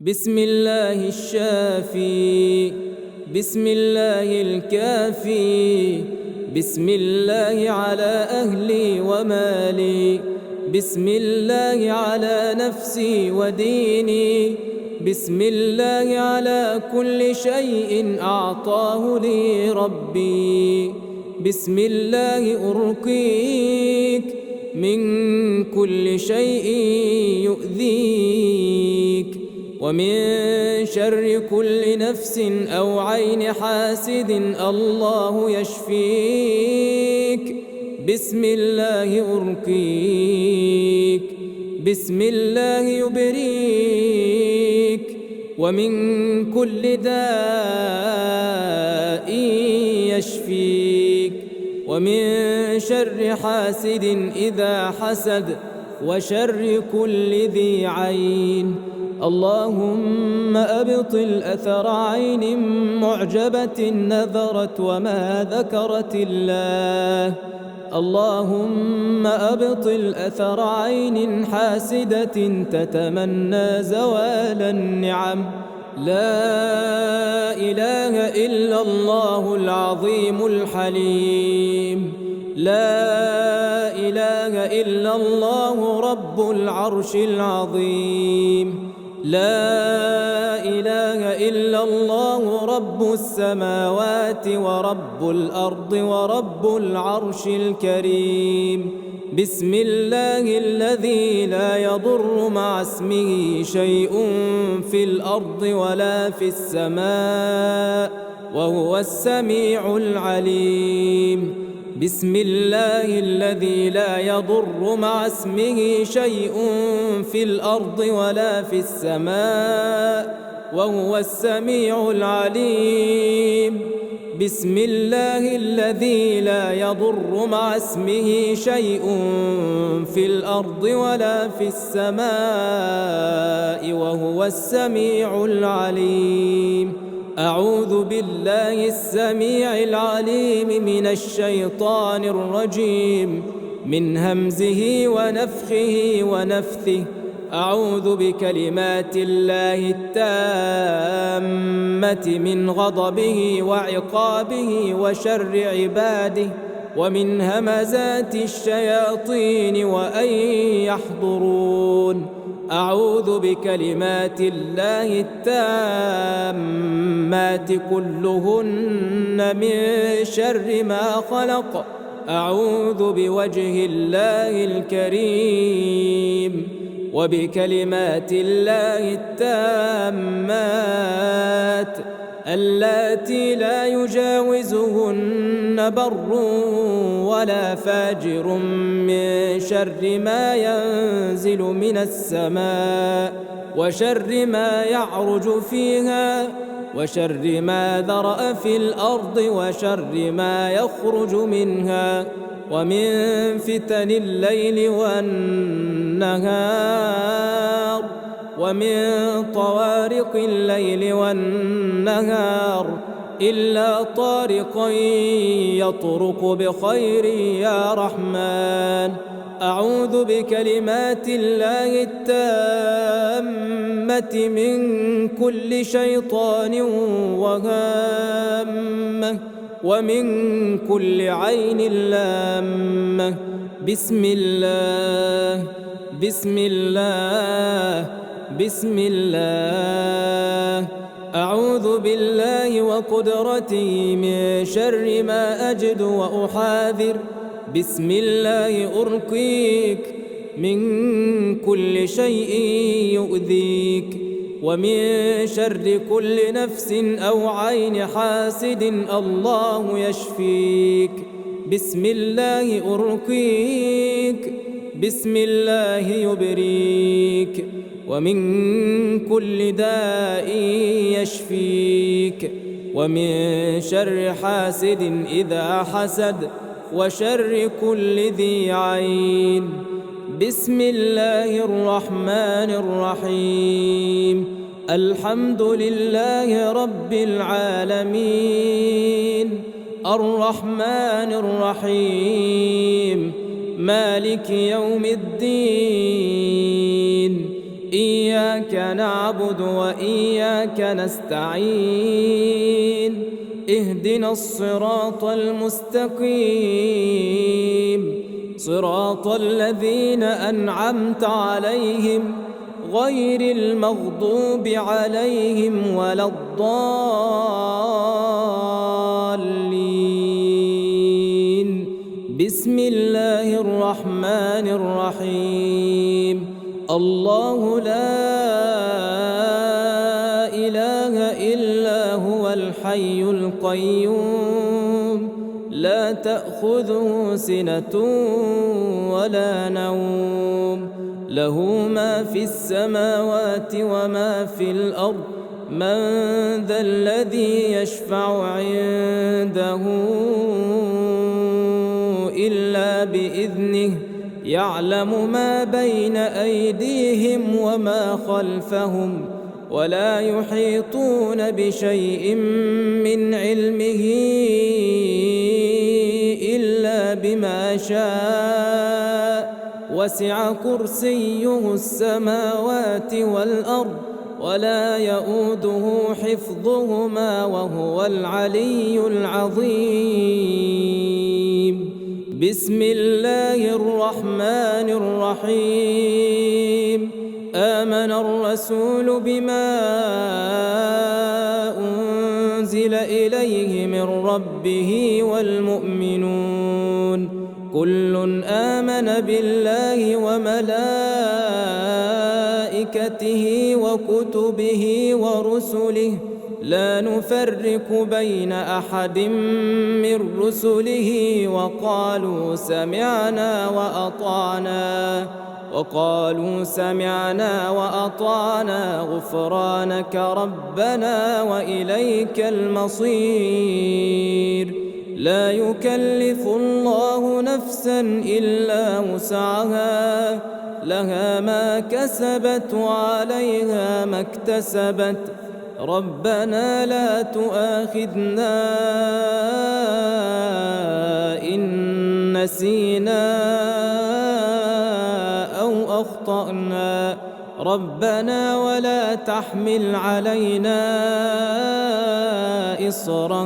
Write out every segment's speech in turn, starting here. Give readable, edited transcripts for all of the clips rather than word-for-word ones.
بسم الله الشافي، بسم الله الكافي، بسم الله على أهلي ومالي، بسم الله على نفسي وديني، بسم الله على كل شيء أعطاه لي ربي، بسم الله أرقيك من كل شيء يؤذيك، ومن شر كل نفس أو عين حاسد الله يشفيك، بسم الله أرقيك، بسم الله يبريك، ومن كل داء يشفيك، ومن شر حاسد إذا حسد، وشر كل ذي عين. اللهم أبطل أثر عين معجبة نذرت وما ذكرت الله. اللهم أبطل أثر عين حاسدة تتمنى زوال النعم. لا إله إلا الله العظيم الحليم، لا إله إلا الله رب العرش العظيم، لا إله إلا الله رب السماوات ورب الأرض ورب العرش الكريم. بسم الله الذي لا يضر مع اسمه شيء في الأرض ولا في السماء وهو السميع العليم. بسم الله الذي لا يضر مع اسمه شيء في الأرض ولا في السماء وهو السميع العليم. بسم الله الذي لا يضر مع اسمه شيء في الأرض ولا في السماء وهو السميع العليم. أعوذ بالله السميع العليم من الشيطان الرجيم، من همزه ونفخه ونفثه. أعوذ بكلمات الله التامة من غضبه وعقابه وشر عباده ومن همزات الشياطين وأن يحضرون. أعوذ بكلمات الله التامات كلهن من شر ما خلق. أعوذ بوجه الله الكريم وبكلمات الله التامات اللاتي لا يجاوزهن بر ولا فاجر من شر ما ينزل من السماء وشر ما يعرج فيها وشر ما ذرأ في الأرض وشر ما يخرج منها ومن فتن الليل والنهار ومن طوارق الليل والنهار إلا طارقا يطرق بخير يا رحمن. أعوذ بكلمات الله التامة من كل شيطان وهامة ومن كل عين لامة. بسم الله، بسم الله، بسم الله. أعوذ بالله وقدرته من شر ما أجد وأحاذر. بسم الله أرقيك من كل شيء يؤذيك ومن شر كل نفس أو عين حاسد الله يشفيك. بسم الله أرقيك، بسم الله يبريك، ومن كل داء يشفيك، ومن شر حاسد إذا حسد، وشر كل ذي عين. بسم الله الرحمن الرحيم. الحمد لله رب العالمين، الرحمن الرحيم، مالك يوم الدين. إياك نعبد وإياك نستعين اهدنا الصراط المستقيم صراط الذين أنعمت عليهم غير المغضوب عليهم ولا الضالين. بسم الله الرحمن الرحيم. الله لا إله إلا هو الحي القيوم لا تأخذه سنة ولا نوم له ما في السماوات وما في الأرض من ذا الذي يشفع عنده إلا بإذنه يعلم ما بين أيديهم وما خلفهم ولا يحيطون بشيء من علمه إلا بما شاء وسع كرسيه السماوات والأرض ولا يؤوده حفظهما وهو العلي العظيم. بسم الله الرحمن الرحيم. آمن الرسول بما أنزل إليه من ربه والمؤمنون كل آمن بالله وملائكته وكتبه ورسله لا نفرق بين أحد من رسله وقالوا سمعنا وأطعنا غفرانك ربنا وإليك المصير. لا يكلف الله نفسا إلا وسعها لها ما كسبت وعليها ما اكتسبت ربنا لا تؤاخذنا إن نسينا أو أخطأنا ربنا ولا تحمل علينا إصرا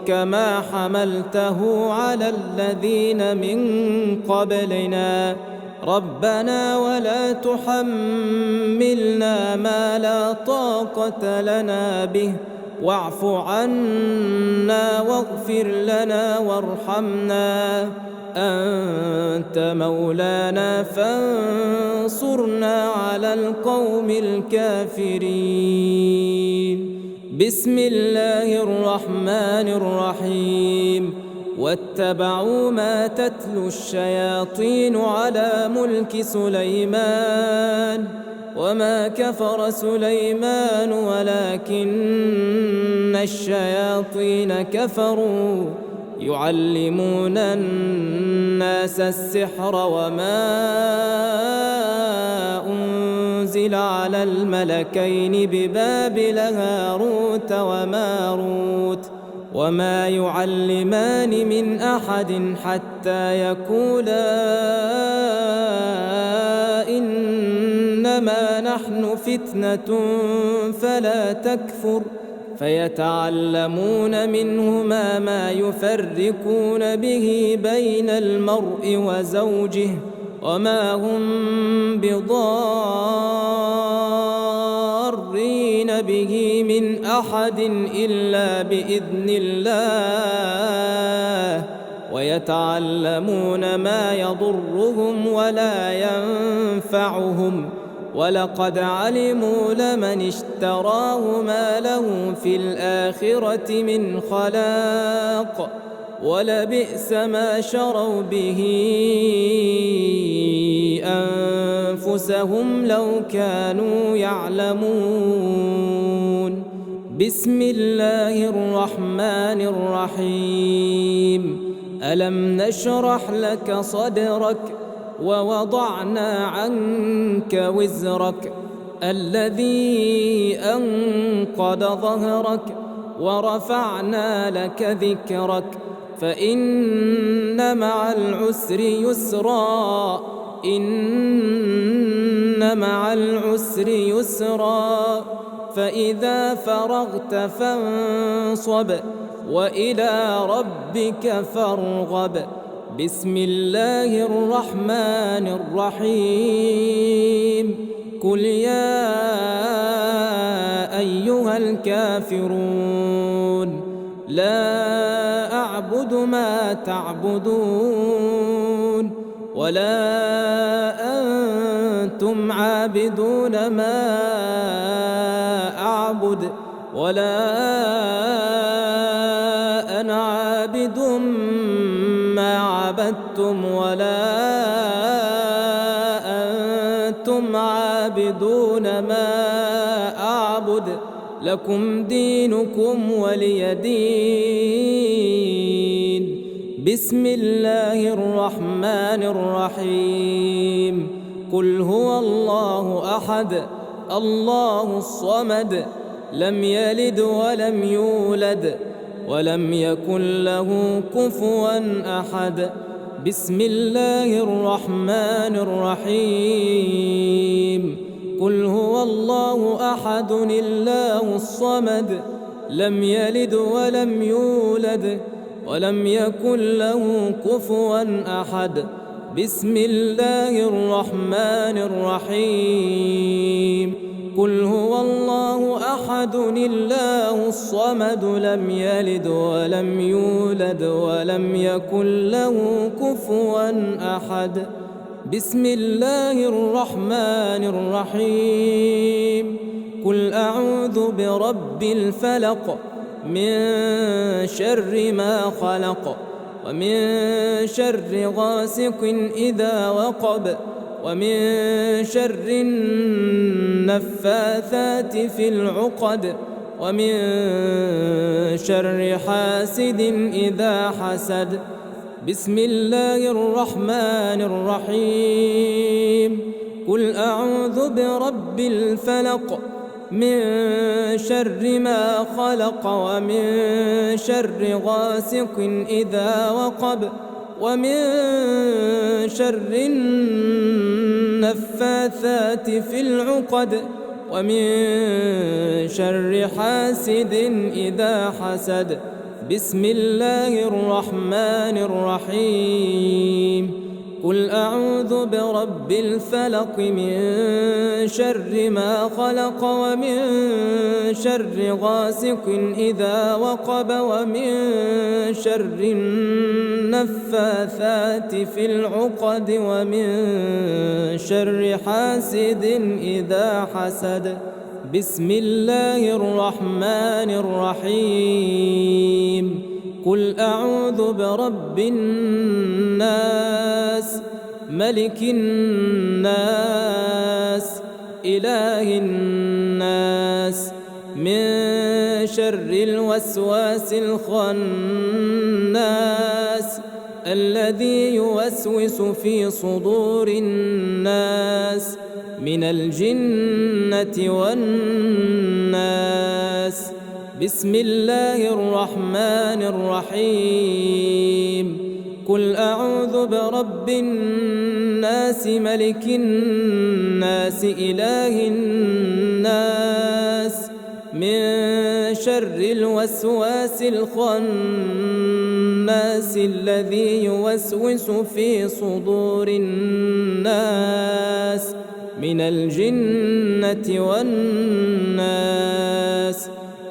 كما حملته على الذين من قبلنا ربنا ولا تحملنا ما لا طاقة لنا به واعف عنا واغفر لنا وارحمنا أنت مولانا فانصرنا على القوم الكافرين. بسم الله الرحمن الرحيم. واتبعوا ما تتلو الشياطين على ملك سليمان وما كفر سليمان ولكن الشياطين كفروا يعلمون الناس السحر وما أنزل على الملكين ببابل هاروت وماروت وما يعلمان من أحد حتى يقولا إنما نحن فتنة فلا تكفر فيتعلمون منهما ما يفرقون به بين المرء وزوجه وما هم بضارين به من أحد إلا بإذن الله ويتعلمون ما يضرهم ولا ينفعهم ولقد علموا لمن اشتراه ما له في الآخرة من خلاق ولبئس ما شروا به أنفسهم لو كانوا يعلمون. بسم الله الرحمن الرحيم. ألم نشرح لك صدرك ووضعنا عنك وزرك الذي أنقض ظهرك ورفعنا لك ذكرك فإن مع العسر يسرا إن مع العسر يسرا فإذا فرغت فانصب وإلى ربك فارغب بسم الله الرحمن الرحيم قل يا أيها الكافرون لا أعبد ما تعبدون ولا أنتم عابدون ما أعبد ولا أنا عابد ما عبدتم ولا أنتم عابدون ما أعبد لكم دينكم ولي دين بسم الله الرحمن الرحيم قل هو الله أحد الله الصمد لم يلد ولم يولد ولم يكن له كفوا أحد بسم الله الرحمن الرحيم قل هو الله أحد الله الصمد لم يلد ولم يولد ولم يكن له كفوا أحد بسم الله الرحمن الرحيم قل هو الله أحد الله الصمد لم يلد ولم يولد ولم يكن له كفوا أحد بسم الله الرحمن الرحيم قل أعوذ برب الفلق من شر ما خلق ومن شر غاسق إذا وقب ومن شر النفاثات في العقد ومن شر حاسد إذا حسد بسم الله الرحمن الرحيم قل أعوذ برب الفلق من شر ما خلق ومن شر غاسق إذا وقب ومن شر النفاثات في العقد ومن شر حاسد إذا حسد بسم الله الرحمن الرحيم قل أعوذ برب الفلق من شر ما خلق ومن شر غاسق إذا وقب ومن شر النفاثات في العقد ومن شر حاسد إذا حسد بسم الله الرحمن الرحيم قل أعوذ برب الناس ملك الناس إله الناس من شر الوسواس الخناس الذي يوسوس في صدور الناس من الجنة والناس بسم الله الرحمن الرحيم قل أعوذ برب الناس ملك الناس إله الناس من شر الوسواس الخناس الذي يوسوس في صدور الناس من الجنة والناس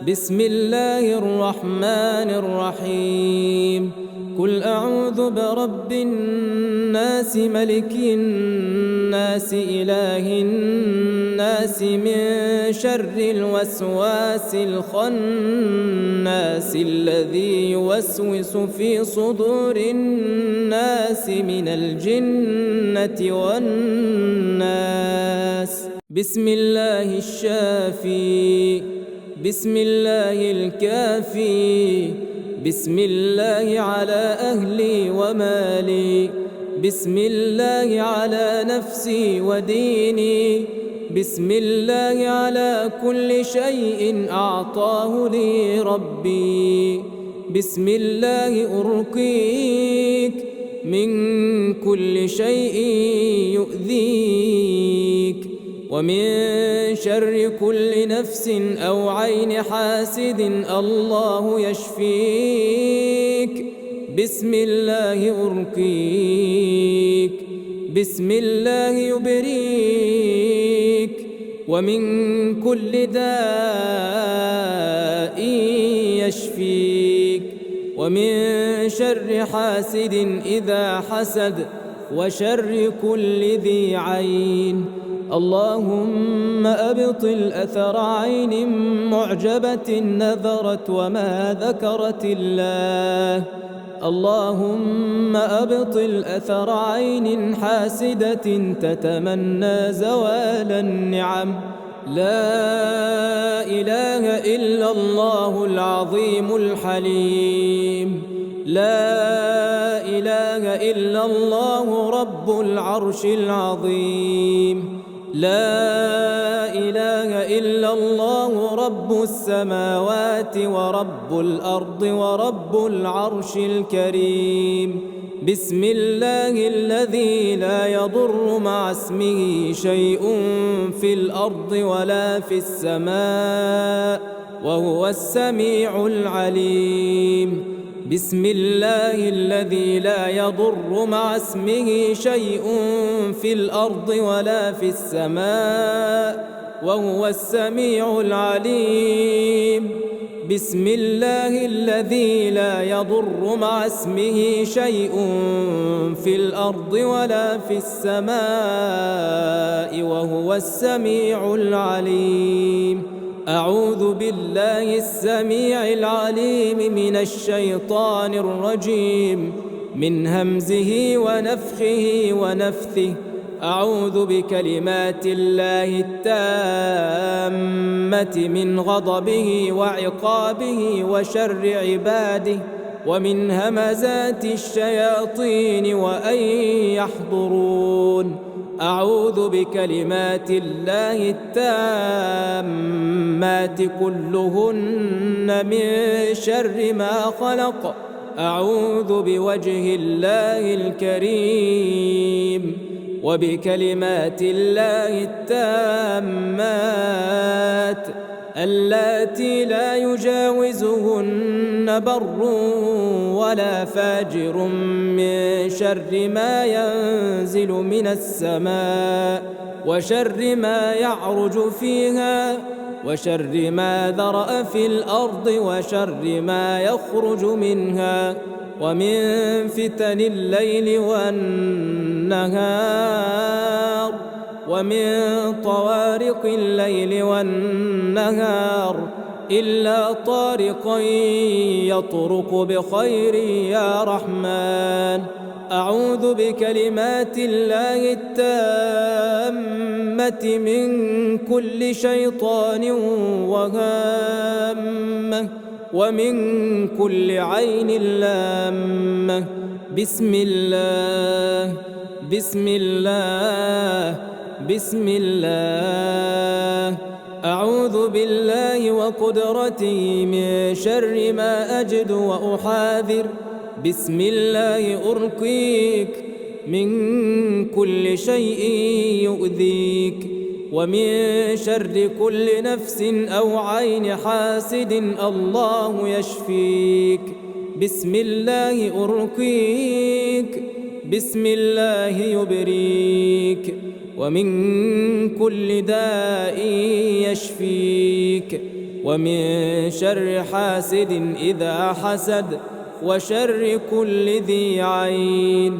بسم الله الرحمن الرحيم قل أعوذ برب الناس ملك الناس إله الناس من شر الوسواس الخناس الذي يوسوس في صدور الناس من الجنة والناس بسم الله الشافي بسم الله الكافي بسم الله على أهلي ومالي بسم الله على نفسي وديني بسم الله على كل شيء أعطاه لي ربي بسم الله أرقيك من كل شيء يؤذيك ومن شر كل نفس أو عين حاسد الله يشفيك بسم الله أرقيك بسم الله يبريك ومن كل داء يشفيك ومن شر حاسد إذا حسد وشر كل ذي عين اللهم أبطل أثر عين معجبة نذرت وما ذكرت الله اللهم أبطل أثر عين حاسدة تتمنى زوال النعم لا إله إلا الله العظيم الحليم لا إله إلا الله رب العرش العظيم لا إله إلا الله رب السماوات ورب الأرض ورب العرش الكريم بسم الله الذي لا يضر مع اسمه شيء في الأرض ولا في السماء وهو السميع العليم بسم الله الذي لا يضر مع اسمه شيء في الأرض ولا في السماء وهو السميع العليم بسم الله الذي لا يضر مع اسمه شيء في الأرض ولا في السماء وهو السميع العليم أعوذ بالله السميع العليم من الشيطان الرجيم من همزه ونفخه ونفثه أعوذ بكلمات الله التامة من غضبه وعقابه وشر عباده ومن همزات الشياطين وأن يحضرون أعوذ بكلمات الله التامات كلهن من شر ما خلق أعوذ بوجه الله الكريم وبكلمات الله التامات اللاتي لا يجاوزهن بر ولا فاجر من شر ما ينزل من السماء وشر ما يعرج فيها وشر ما ذرأ في الأرض وشر ما يخرج منها ومن فتن الليل والنهار ومن طوارق الليل والنهار إلا طارقا يطرق بخير يا رحمن أعوذ بكلمات الله التامة من كل شيطان وهامة ومن كل عين لامة بسم الله بسم الله بسم الله أعوذ بالله وقدرته من شر ما أجد وأحاذر بسم الله أرقيك من كل شيء يؤذيك ومن شر كل نفس أو عين حاسد الله يشفيك بسم الله أرقيك بسم الله يبريك ومن كل داء يشفيك ومن شر حاسد إذا حسد وشر كل ذي عين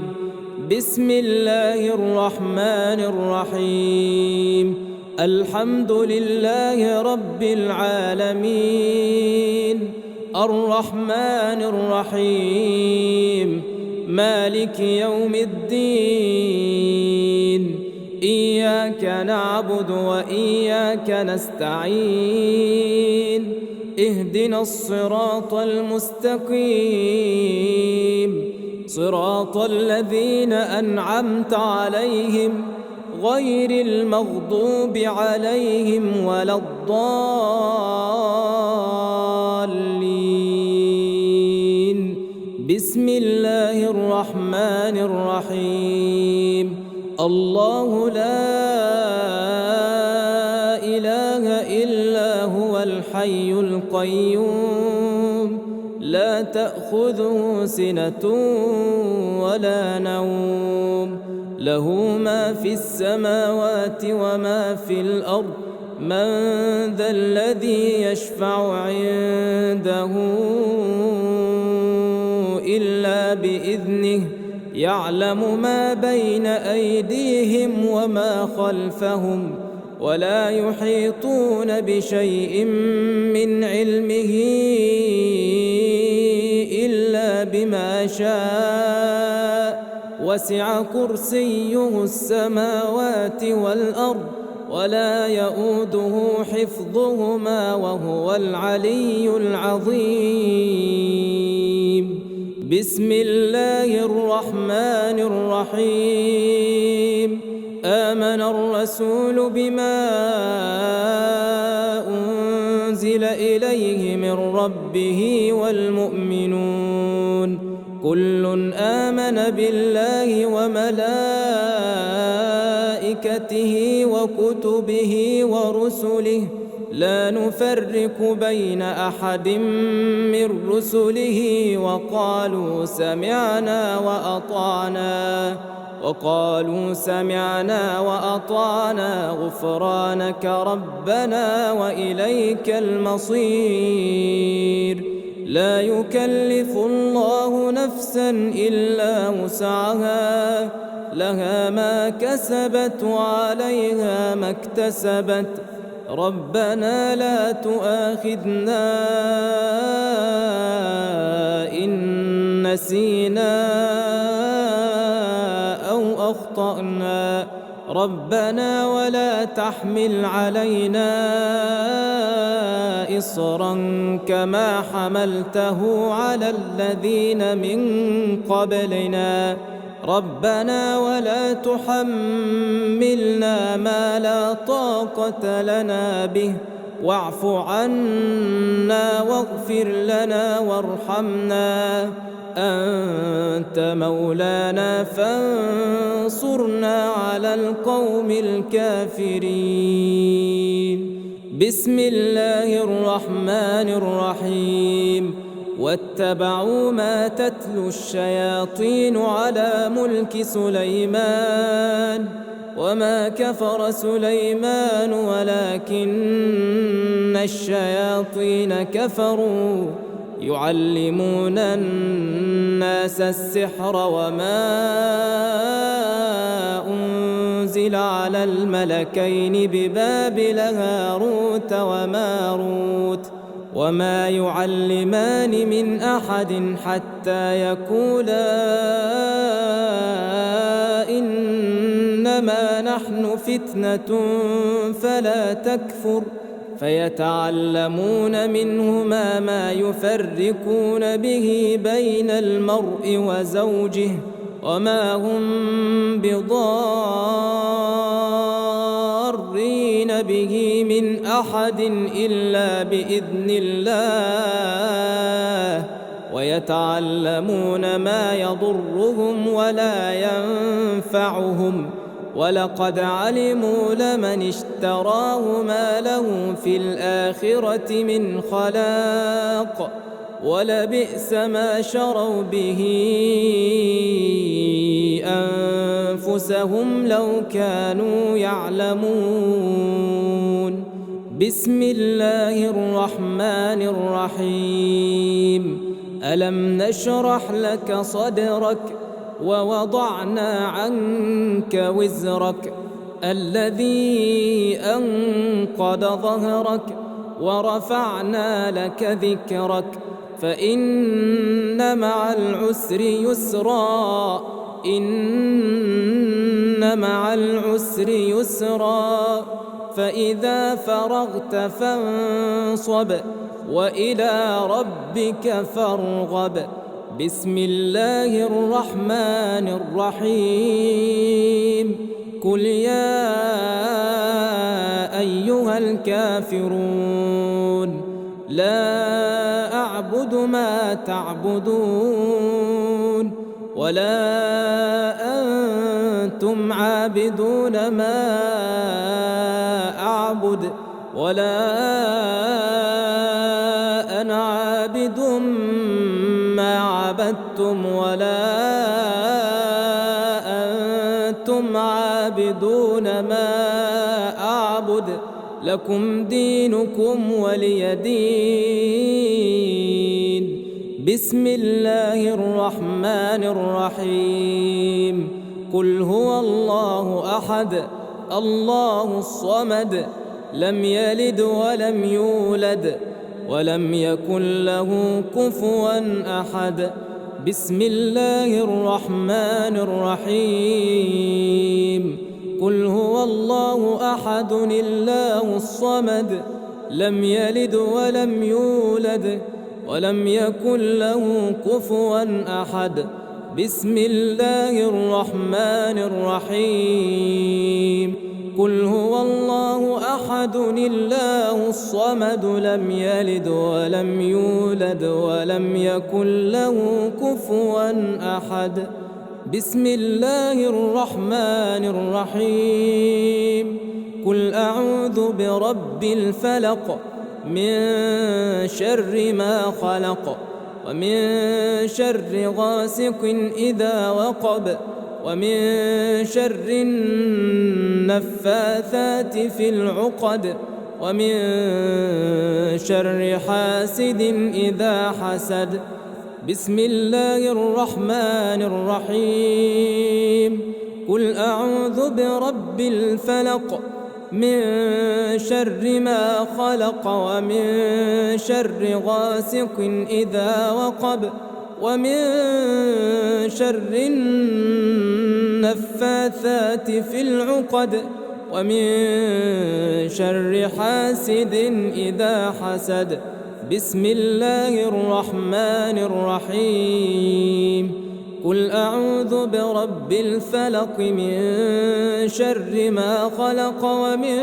بسم الله الرحمن الرحيم الحمد لله رب العالمين الرحمن الرحيم مالك يوم الدين إياك نعبد وإياك نستعين اهدنا الصراط المستقيم صراط الذين أنعمت عليهم غير المغضوب عليهم ولا الضالين بسم الله الرحمن الرحيم الله لا إله إلا هو الحي القيوم لا تأخذه سنة ولا نوم له ما في السماوات وما في الأرض من ذا الذي يشفع عنده إلا بإذنه يعلم ما بين أيديهم وما خلفهم ولا يحيطون بشيء من علمه إلا بما شاء وسع كرسيه السماوات والأرض ولا يؤوده حفظهما وهو العلي العظيم بسم الله الرحمن الرحيم آمن الرسول بما أنزل إليه من ربه والمؤمنون كل آمن بالله وملائكته وكتبه ورسله لا نفرق بين أحد من رسله وقالوا سمعنا وأطعنا غفرانك ربنا وإليك المصير لا يكلف الله نفسا إلا وسعها لها ما كسبت وعليها ما اكتسبت ربنا لا تؤاخذنا إن نسينا أو أخطأنا ربنا ولا تحمل علينا إصرا كما حملته على الذين من قبلنا ربنا ولا تحملنا ما لا طاقة لنا به واعف عنا واغفر لنا وارحمنا أنت مولانا فانصرنا على القوم الكافرين بسم الله الرحمن الرحيم واتبعوا ما تتلو الشياطين على ملك سليمان وما كفر سليمان ولكن الشياطين كفروا يعلمون الناس السحر وما أنزل على الملكين ببابل هاروت وماروت وما يعلمان من أحد حتى يقولا إنما نحن فتنة فلا تكفر فيتعلمون منهما ما يفرقون به بين المرء وزوجه وما هم بضارين به من أحد إلا بإذن الله ويتعلمون ما يضرهم ولا ينفعهم ولقد علموا لمن اشتراه ما له في الآخرة من خلاق ولبئس ما شروا به أنفسهم لو كانوا يعلمون بسم الله الرحمن الرحيم ألم نشرح لك صدرك ووضعنا عنك وزرك الذي أنقض ظهرك ورفعنا لك ذكرك فإن مع العسر يسرا إن مع العسر يسرا فإذا فرغت فانصب وإلى ربك فارغب بسم الله الرحمن الرحيم قل يا أيها الكافرون لا أعبد ما تعبدون ولا أنتم عابدون ما أعبد ولا أنا عابد ما عبدتم ولا أنتم عابدون ما أعبد لكم دينكم ولي دين. بسم الله الرحمن الرحيم. قل هو الله أحد الله الصمد لم يلد ولم يولد ولم يكن له كفوا أحد. بسم الله الرحمن الرحيم. قل هو الله أحد الله الصمد لم يلد ولم يولد ولم يكن له كفوا أحد. بسم الله الرحمن الرحيم. قل هو الله أحد الله الصمد لم يلد ولم يولد ولم يكن له كفوا أحد. بسم الله الرحمن الرحيم. قل أعوذ برب الفلق من شر ما خلق ومن شر غاسق إذا وقب ومن شر النفاثات في العقد ومن شر حاسد إذا حسد. بسم الله الرحمن الرحيم. قل أعوذ برب الفلق من شر ما خلق ومن شر غاسق إذا وقب ومن شر النفاثات في العقد ومن شر حاسد إذا حسد. بسم الله الرحمن الرحيم. قل أعوذ برب الفلق من شر ما خلق ومن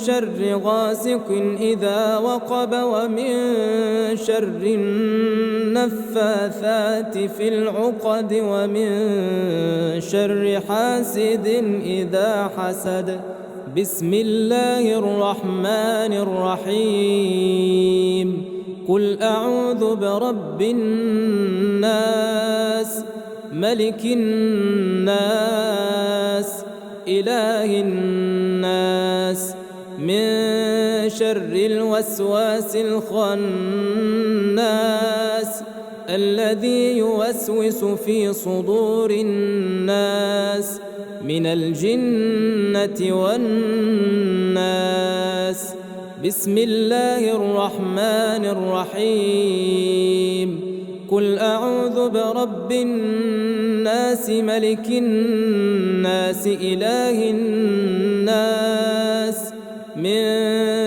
شر غاسق إذا وقب ومن شر النفاثات في العقد ومن شر حاسد إذا حسد. بسم الله الرحمن الرحيم. قل أعوذ برب الناس ملك الناس إله الناس من شر الوسواس الخناس الذي يوسوس في صدور الناس من الجنة والناس. بسم الله الرحمن الرحيم. قل أعوذ برب الناس ملك الناس إله الناس من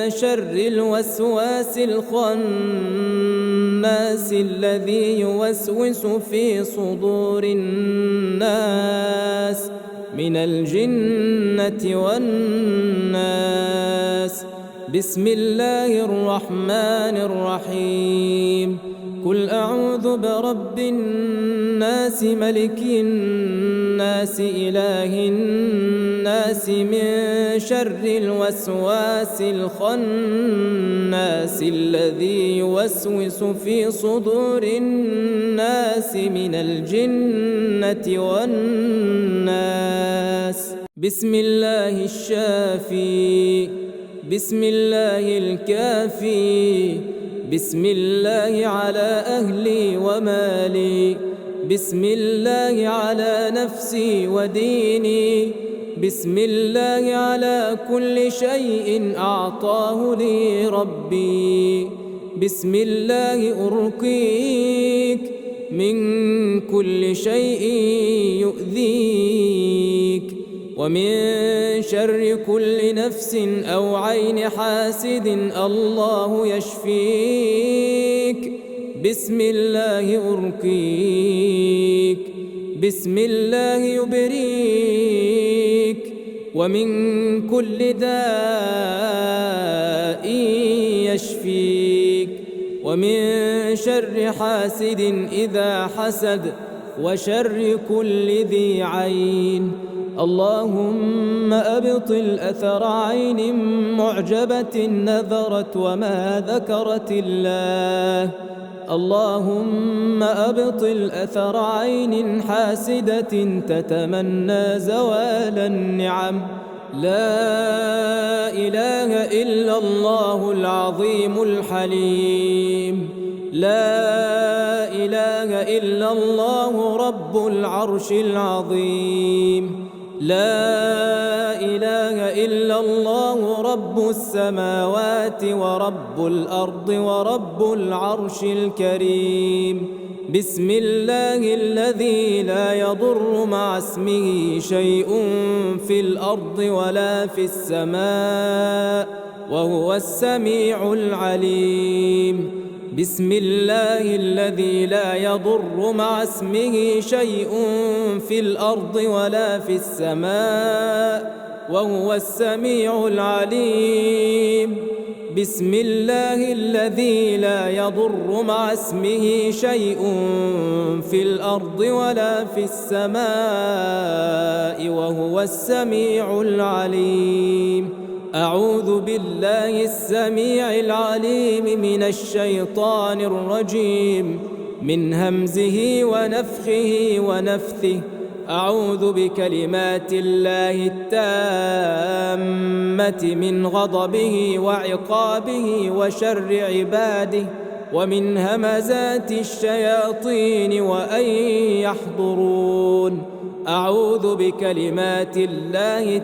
شر الوسواس الخناس الذي يوسوس في صدور الناس من الجنة والناس. بسم الله الرحمن الرحيم. قل أعوذ برب الناس ملك الناس إله الناس من شر الوسواس الخناس الذي يوسوس في صدور الناس من الجنة والناس. بسم الله الشافي. بسم الله الكافي. بسم الله على أهلي ومالي. بسم الله على نفسي وديني. بسم الله على كل شيء أعطاه لي ربي. بسم الله أرقيك من كل شيء يؤذيك ومن شر كل نفس أو عين حاسد الله يشفيك. بسم الله أرقيك. بسم الله يبريك ومن كل داء يشفيك ومن شر حاسد إذا حسد وشر كل ذي عين. اللهم أبطل أثر عين معجبة نذرت وما ذكرت الله. اللهم أبطل أثر عين حاسدة تتمنى زوال النعم. لا إله إلا الله العظيم الحليم. لا إله إلا الله رب العرش العظيم. لا إله إلا الله رب السماوات ورب الأرض ورب العرش الكريم. بسم الله الذي لا يضر مع اسمه شيء في الأرض ولا في السماء وهو السميع العليم. بسم الله الذي لا يضر مع اسمه شيء في الأرض ولا في السماء وهو السميع العليم. بسم الله الذي لا يضر مع اسمه شيء في الأرض ولا في السماء وهو السميع العليم. أعوذ بالله السميع العليم من الشيطان الرجيم من همزه ونفخه ونفثه. أعوذ بكلمات الله التامة من غضبه وعقابه وشر عباده ومن همزات الشياطين وأن يحضرون. أعوذ بكلمات الله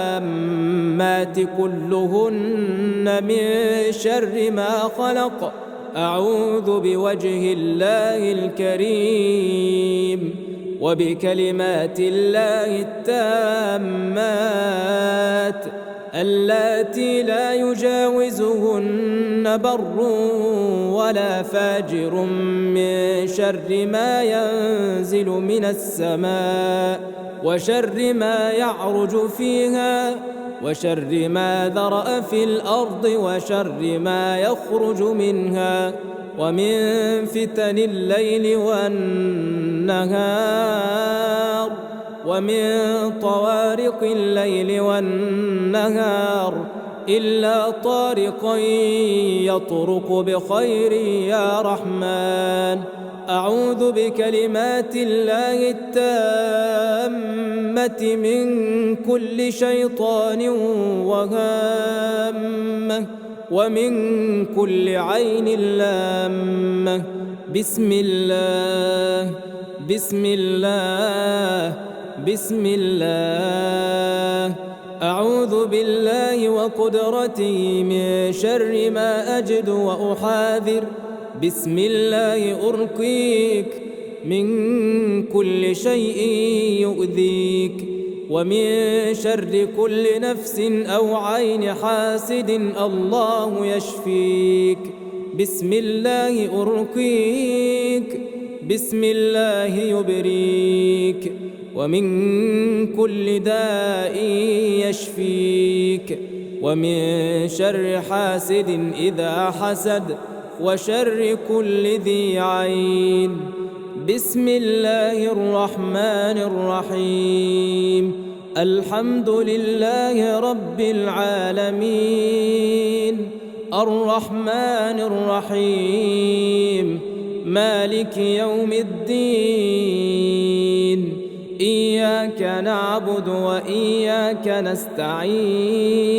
التامات كلهن من شر ما خلق. أعوذ بوجه الله الكريم وبكلمات الله التامات اللاتي لا يجاوزهن بر ولا فاجر من شر ما ينزل من السماء وشر ما يعرج فيها وشر ما ذرأ في الأرض وشر ما يخرج منها ومن فتن الليل والنهار ومن طوارق الليل والنهار إلا طارقا يطرق بخير يا رحمن. أعوذ بكلمات الله التامة من كل شيطان وهامة ومن كل عين لامة. بسم الله بسم الله بسم الله. أعوذ بالله وقدرته من شر ما أجد وأحاذر. بسم الله أرقيك من كل شيء يؤذيك ومن شر كل نفس أو عين حاسد الله يشفيك. بسم الله أرقيك بسم الله يبريك ومن كل داء يشفيك ومن شر حاسد إذا حسد وشر كل ذي عين. بسم الله الرحمن الرحيم. الحمد لله رب العالمين الرحمن الرحيم مالك يوم الدين. إياك نعبد وإياك نستعين.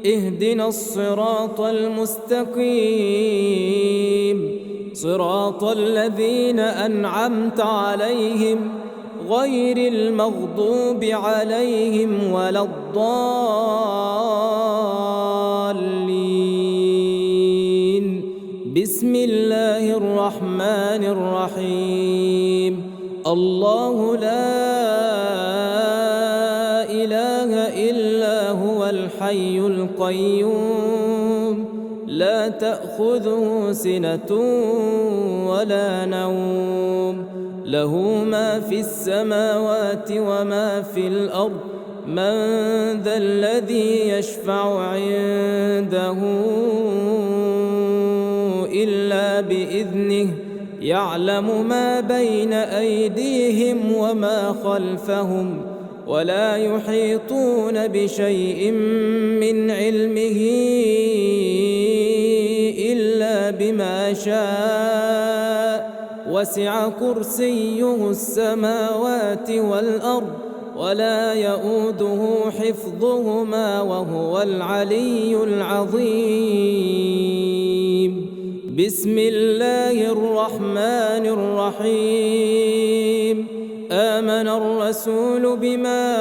اهدنا الصراط المستقيم صراط الذين أنعمت عليهم غير المغضوب عليهم ولا الضالين. بسم الله الرحمن الرحيم. الله لا إله إلا هو الحي القيوم لا تأخذه سنة ولا نوم له ما في السماوات وما في الأرض. من ذا الذي يشفع عنده إلا بإذنه يعلم ما بين أيديهم وما خلفهم ولا يحيطون بشيء من علمه إلا بما شاء وسع كرسيه السماوات والأرض ولا يؤوده حفظهما وهو العلي العظيم. بسم الله الرحمن الرحيم. آمن الرسول بما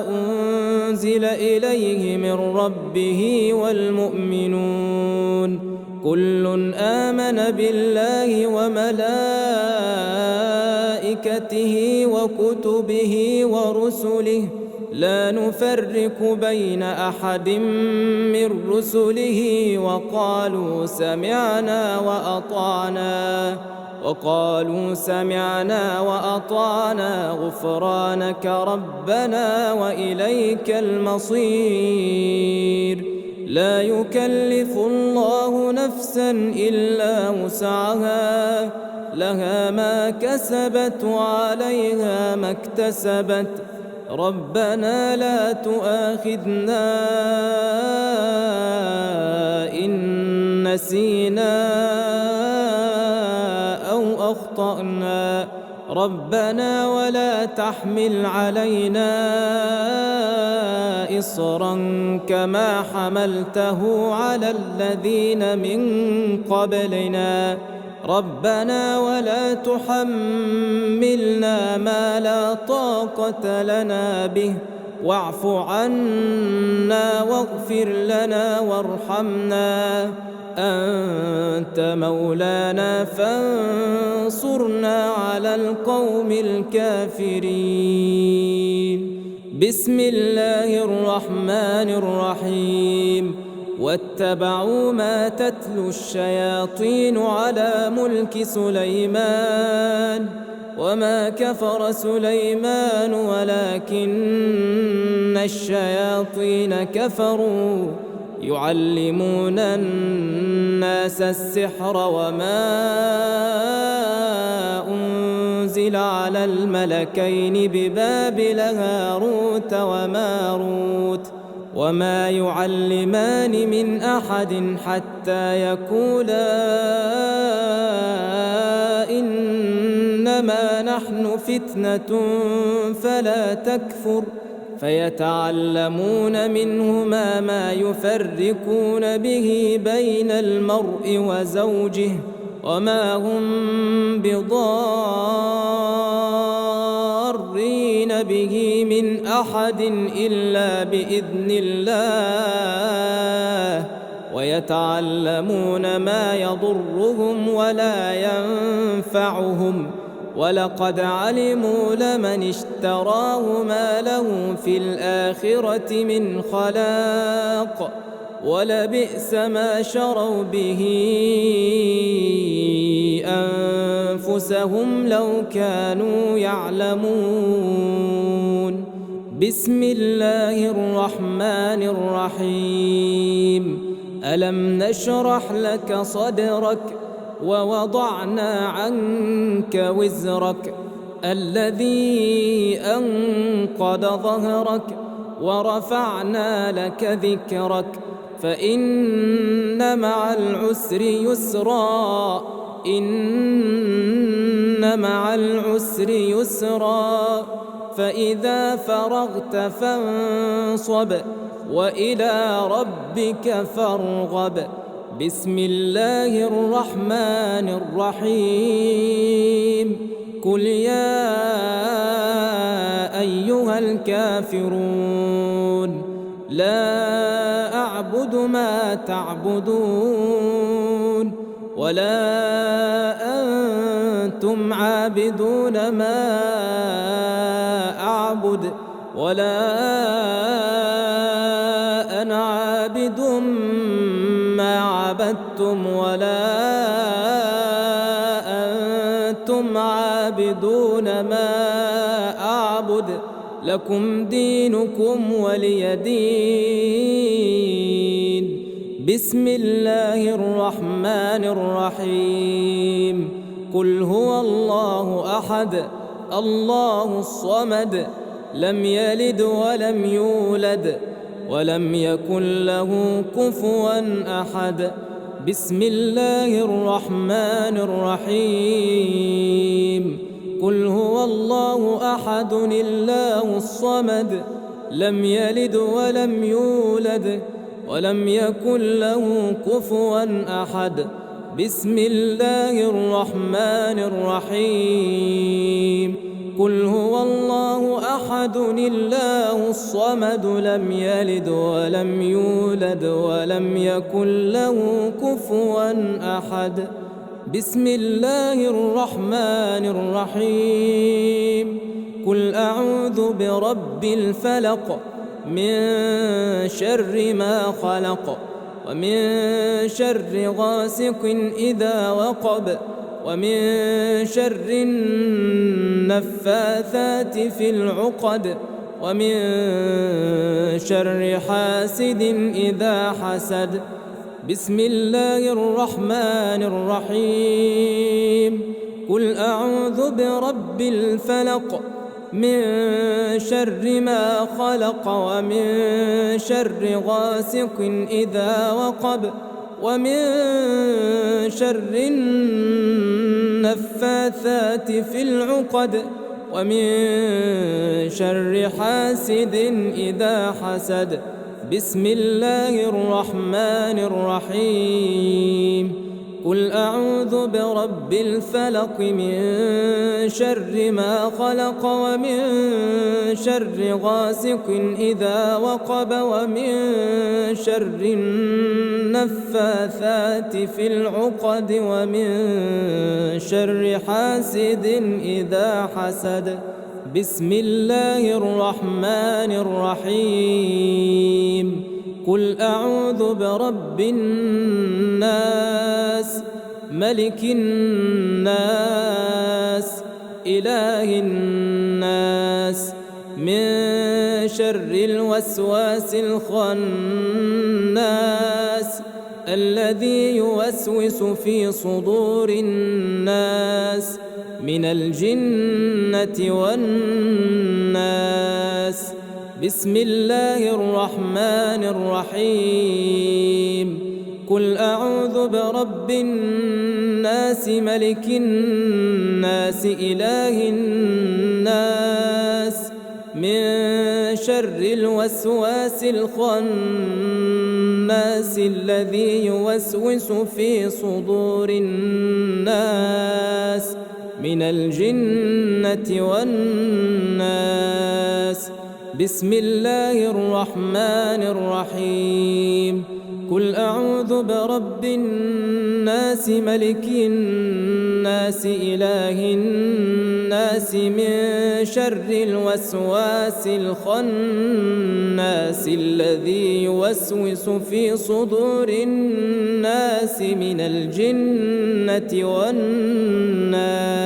أنزل إليه من ربه والمؤمنون كل آمن بالله وملائكته وكتبه ورسله لا نفرق بين أحد من رسله وقالوا سمعنا وأطعنا غفرانك ربنا وإليك المصير. لا يكلف الله نفسا إلا وسعها لها ما كسبت وعليها ما اكتسبت ربنا لا تؤاخذنا إن نسينا أو أخطأنا ربنا ولا تحمل علينا إصرا كما حملته على الذين من قبلنا ربنا ولا تحملنا ما لا طاقة لنا به واعف عنا واغفر لنا وارحمنا أنت مولانا فانصرنا على القوم الكافرين. بسم الله الرحمن الرحيم. واتبعوا ما تتلو الشياطين على ملك سليمان وما كفر سليمان ولكن الشياطين كفروا يعلمون الناس السحر وما أنزل على الملكين ببابل هاروت وماروت وما يعلمان من أحد حتى يقولا إنما نحن فتنة فلا تكفر فيتعلمون منهما ما يفرقون به بين المرء وزوجه وما هم بضارين به من أحد إلا بإذن الله ويتعلمون ما يضرهم ولا ينفعهم ولقد علموا لمن اشتراه ما له في الآخرة من خلاق ولبئس ما شروا به أنفسهم لو كانوا يعلمون. بسم الله الرحمن الرحيم. ألم نشرح لك صدرك ووضعنا عنك وزرك الذي أنقض ظهرك ورفعنا لك ذكرك فإن مع العسر يسرا إن مع العسر يسرا فإذا فرغت فانصب وإلى ربك فارغب. بسم الله الرحمن الرحيم. قل يا أيها الكافرون لا أعبد ما تعبدون ولا أنتم عابدون ما أعبد ولا أنا عابد ما عبدتم ولا أنتم عابدون ما أعبد لكم دينكم ولي دين. بسم الله الرحمن الرحيم قل هو الله أحد الله الصمد لم يلد ولم يولد ولم يكن له كفوا أحد بسم الله الرحمن الرحيم قل هو الله أحد الله الصمد لم يلد ولم يولد ولم يكن له كفوا أحد بسم الله الرحمن الرحيم قل هو الله أحد الله الصمد لم يلد ولم يولد ولم يكن له كفوا أحد بسم الله الرحمن الرحيم قل أعوذ برب الفلق من شر ما خلق ومن شر غاسق إذا وقب ومن شر النفاثات في العقد ومن شر حاسد إذا حسد بسم الله الرحمن الرحيم قل أعوذ برب الفلق من شر ما خلق ومن شر غاسق إذا وقب ومن شر النفاثات في العقد ومن شر حاسد إذا حسد بسم الله الرحمن الرحيم قل أعوذ برب الفلق من شر ما خلق ومن شر غاسق إذا وقب ومن شر النفاثات في العقد ومن شر حاسد إذا حسد بسم الله الرحمن الرحيم قل أعوذ برب الناس ملك الناس إله الناس من شر الوسواس الخناس الذي يوسوس في صدور الناس من الجنة والناس بسم الله الرحمن الرحيم قل أعوذ برب الناس ملك الناس إله الناس من شر الوسواس الخناس الذي يوسوس في صدور الناس من الجنة والناس بسم الله الرحمن الرحيم قل أعوذ برب الناس ملك الناس إله الناس من شر الوسواس الخناس الذي يوسوس في صدور الناس من الجنة والناس